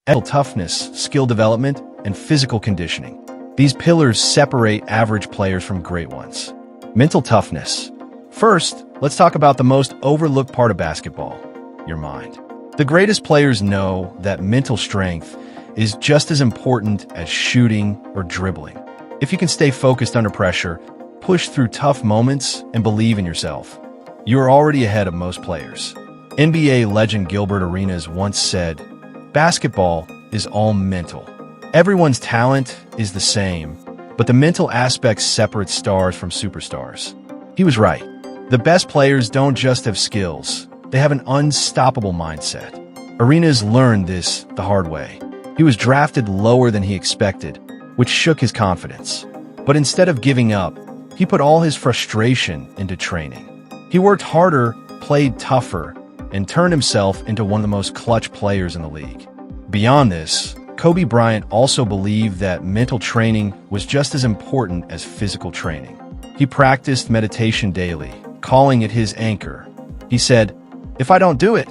mental toughness, skill development, and physical conditioning. These pillars separate average players from great ones. Mental toughness. First, let's talk about the most overlooked part of basketball, your mind. The greatest players know that mental strength is just as important as shooting or dribbling. If you can stay focused under pressure, push through tough moments, and believe in yourself, you are already ahead of most players. NBA legend Gilbert Arenas once said, "Basketball is all mental. Everyone's talent is the same, but the mental aspect separates stars from superstars." He was right. The best players don't just have skills, they have an unstoppable mindset. Arenas learned this the hard way. He was drafted lower than he expected, which shook his confidence. But instead of giving up, he put all his frustration into training. He worked harder, played tougher, and turned himself into one of the most clutch players in the league. Beyond this, Kobe Bryant also believed that mental training was just as important as physical training. He practiced meditation daily, calling it his anchor. He said, "If I don't do it,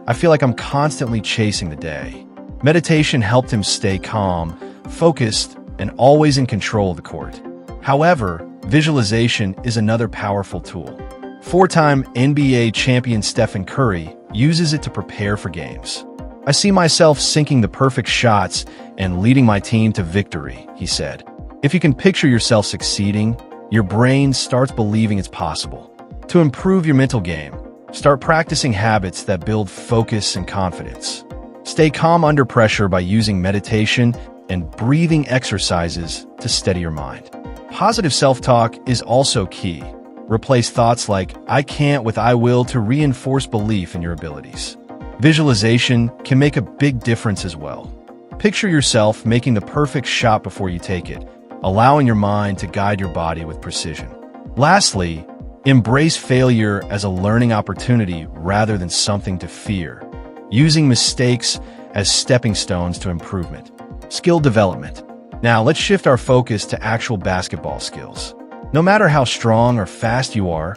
I feel like I'm constantly chasing the day." Meditation helped him stay calm, focused, and always in control of the court. However, visualization is another powerful tool. Four-time NBA champion Stephen Curry uses it to prepare for games. "I see myself sinking the perfect shots and leading my team to victory," he said. If you can picture yourself succeeding, your brain starts believing it's possible. To improve your mental game, start practicing habits that build focus and confidence. Stay calm under pressure by using meditation and breathing exercises to steady your mind. Positive self-talk is also key. Replace thoughts like "I can't" with "I will" to reinforce belief in your abilities. Visualization can make a big difference as well. Picture yourself making the perfect shot before you take it, allowing your mind to guide your body with precision. Lastly, embrace failure as a learning opportunity rather than something to fear, using mistakes as stepping stones to improvement. Skill development. Now let's shift our focus to actual basketball skills. No matter how strong or fast you are,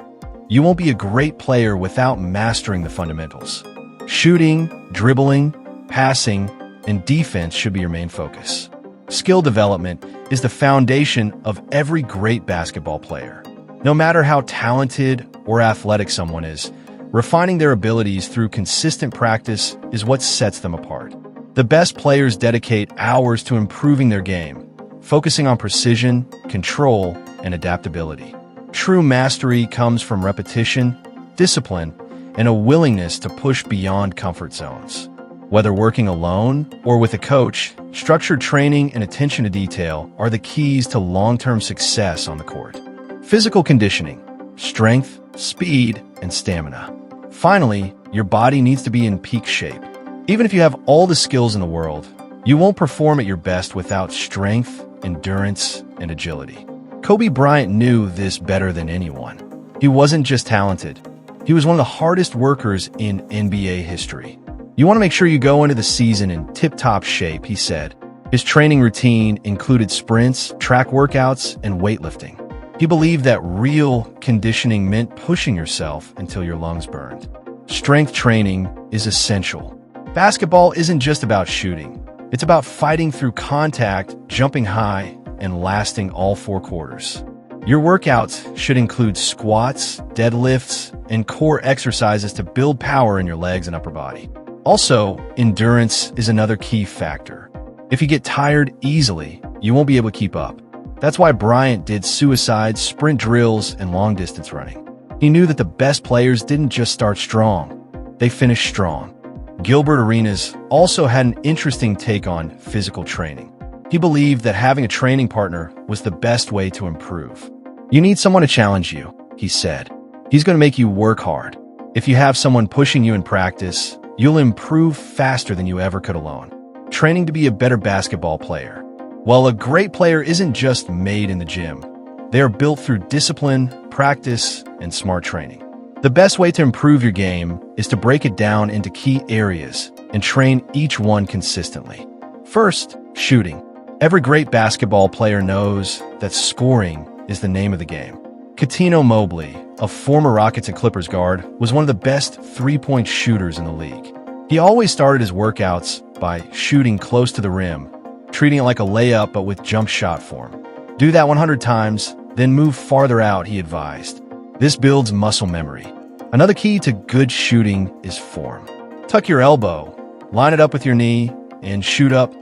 you won't be a great player without mastering the fundamentals. Shooting, dribbling, passing, and defense should be your main focus. Skill development is the foundation of every great basketball player. No matter how talented or athletic someone is, refining their abilities through consistent practice is what sets them apart. The best players dedicate hours to improving their game, focusing on precision, control, and adaptability. True mastery comes from repetition, discipline, and a willingness to push beyond comfort zones. Whether working alone or with a coach, structured training and attention to detail are the keys to long-term success on the court. Physical conditioning, strength, speed, and stamina. Finally, your body needs to be in peak shape. Even if you have all the skills in the world, you won't perform at your best without strength, endurance, and agility. Kobe Bryant knew this better than anyone. He wasn't just talented. He was one of the hardest workers in NBA history. "You want to make sure you go into the season in tip-top shape," he said. His training routine included sprints, track workouts, and weightlifting. He believed that real conditioning meant pushing yourself until your lungs burned. Strength training is essential. Basketball isn't just about shooting. It's about fighting through contact, jumping high, and lasting all 4 quarters. Your workouts should include squats, deadlifts, and core exercises to build power in your legs and upper body. Also, endurance is another key factor. If you get tired easily, you won't be able to keep up. That's why Bryant did suicides, sprint drills, and long-distance running. He knew that the best players didn't just start strong, they finished strong. Gilbert Arenas also had an interesting take on physical training. He believed that having a training partner was the best way to improve. "You need someone to challenge you," he said. "He's going to make you work hard. If you have someone pushing you in practice, you'll improve faster than you ever could alone." Training to be a better basketball player. Well, a great player isn't just made in the gym. They are built through discipline, practice, and smart training. The best way to improve your game is to break it down into key areas and train each one consistently. First, shooting. Every great basketball player knows that scoring is the name of the game. Cuttino Mobley, a former Rockets and Clippers guard, was one of the best three-point shooters in the league. He always started his workouts by shooting close to the rim, treating it like a layup but with jump shot form. Do that 100 times, then move farther out, he advised. This builds muscle memory. Another key to good shooting is form. Tuck your elbow, line it up with your knee, and shoot up,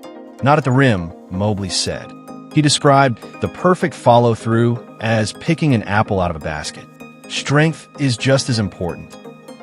not at the rim, Mobley said. He described the perfect follow-through as picking an apple out of a basket. Strength is just as important.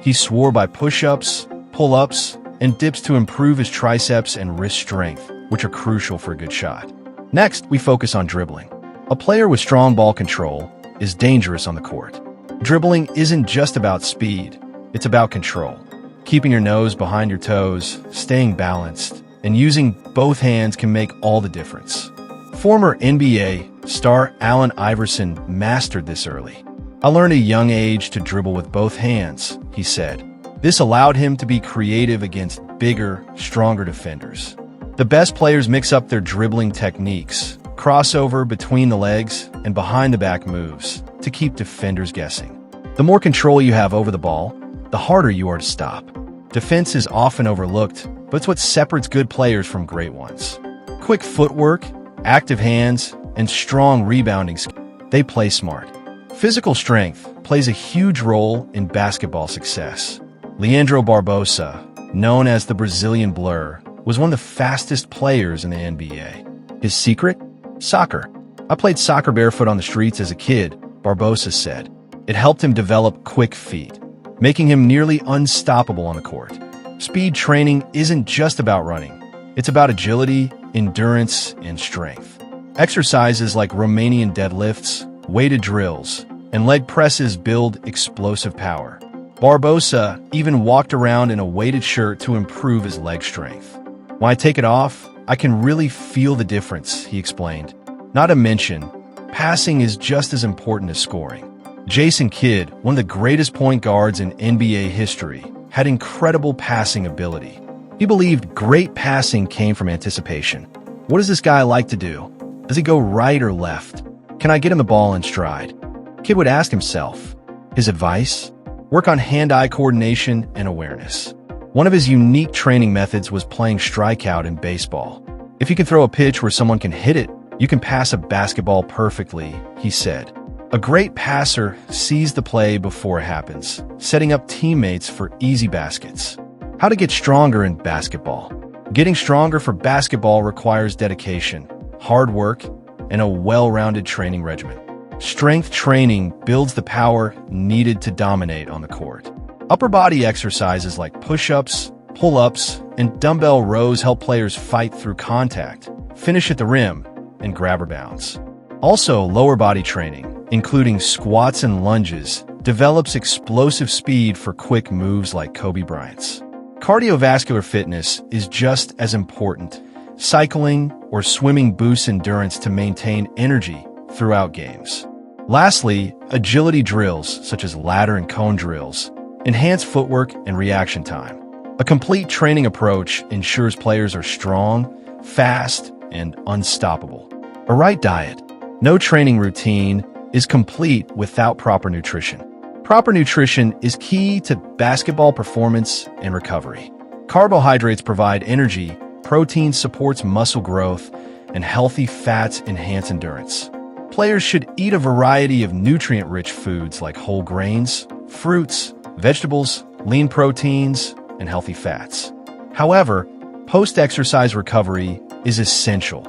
He swore by push-ups, pull-ups, and dips to improve his triceps and wrist strength, which are crucial for a good shot. Next, we focus on dribbling. A player with strong ball control is dangerous on the court. Dribbling isn't just about speed, it's about control. Keeping your nose behind your toes, staying balanced, and using both hands can make all the difference. Former NBA star Allen Iverson mastered this early. I learned at a young age to dribble with both hands, he said. This allowed him to be creative against bigger, stronger defenders. The best players mix up their dribbling techniques, crossover between the legs and behind the back moves to keep defenders guessing. The more control you have over the ball, the harder you are to stop. Defense is often overlooked, but it's what separates good players from great ones. Quick footwork, active hands, and strong rebounding skills. They play smart. Physical strength plays a huge role in basketball success. Leandro Barbosa, known as the Brazilian Blur, was one of the fastest players in the NBA. His secret? Soccer. I played soccer barefoot on the streets as a kid, Barbosa said. It helped him develop quick feet, making him nearly unstoppable on the court. Speed training isn't just about running. It's about agility, endurance, and strength. Exercises like Romanian deadlifts, weighted drills, and leg presses build explosive power. Barbosa even walked around in a weighted shirt to improve his leg strength. When I take it off, I can really feel the difference, he explained. Not to mention, passing is just as important as scoring. Jason Kidd, one of the greatest point guards in NBA history, had incredible passing ability. He believed great passing came from anticipation. What does this guy like to do? Does he go right or left? Can I get him the ball in stride? Kidd would ask himself. His advice? Work on hand-eye coordination and awareness. One of his unique training methods was playing strikeout in baseball. If you can throw a pitch where someone can hit it, you can pass a basketball perfectly, he said. A great passer sees the play before it happens, setting up teammates for easy baskets. How to get stronger in basketball. Getting stronger for basketball requires dedication, hard work, and a well-rounded training regimen. Strength training builds the power needed to dominate on the court. Upper body exercises like push-ups, pull-ups, and dumbbell rows help players fight through contact, finish at the rim, and grab rebounds. Also, lower body training, including squats and lunges, develops explosive speed for quick moves like Kobe Bryant's. Cardiovascular fitness is just as important. Cycling or swimming boosts endurance to maintain energy throughout games. Lastly, agility drills, such as ladder and cone drills, enhance footwork and reaction time. A complete training approach ensures players are strong, fast, and unstoppable. A right diet. No training routine is complete without proper nutrition. Proper nutrition is key to basketball performance and recovery. Carbohydrates provide energy, protein supports muscle growth, and healthy fats enhance endurance. Players should eat a variety of nutrient-rich foods like whole grains, fruits, vegetables, lean proteins, and healthy fats. However, post-exercise recovery is essential.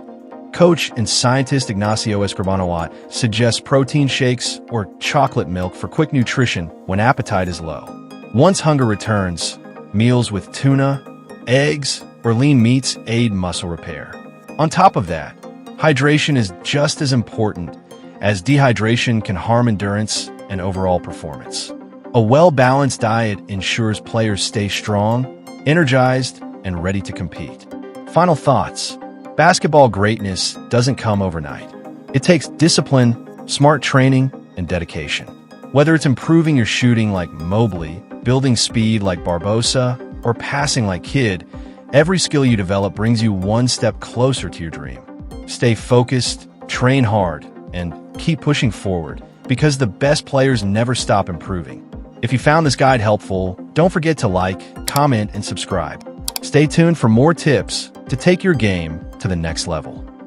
Coach and scientist Ignacio Escribano suggests protein shakes or chocolate milk for quick nutrition when appetite is low. Once hunger returns, meals with tuna, eggs, or lean meats aid muscle repair. On top of that, hydration is just as important, as dehydration can harm endurance and overall performance. A well-balanced diet ensures players stay strong, energized, and ready to compete. Final thoughts. Basketball greatness doesn't come overnight. It takes discipline, smart training, and dedication. Whether it's improving your shooting like Mobley, building speed like Barbosa, or passing like Kidd, every skill you develop brings you one step closer to your dream. Stay focused, train hard, and keep pushing forward, because the best players never stop improving. If you found this guide helpful, don't forget to like, comment, and subscribe. Stay tuned for more tips to take your game to the next level.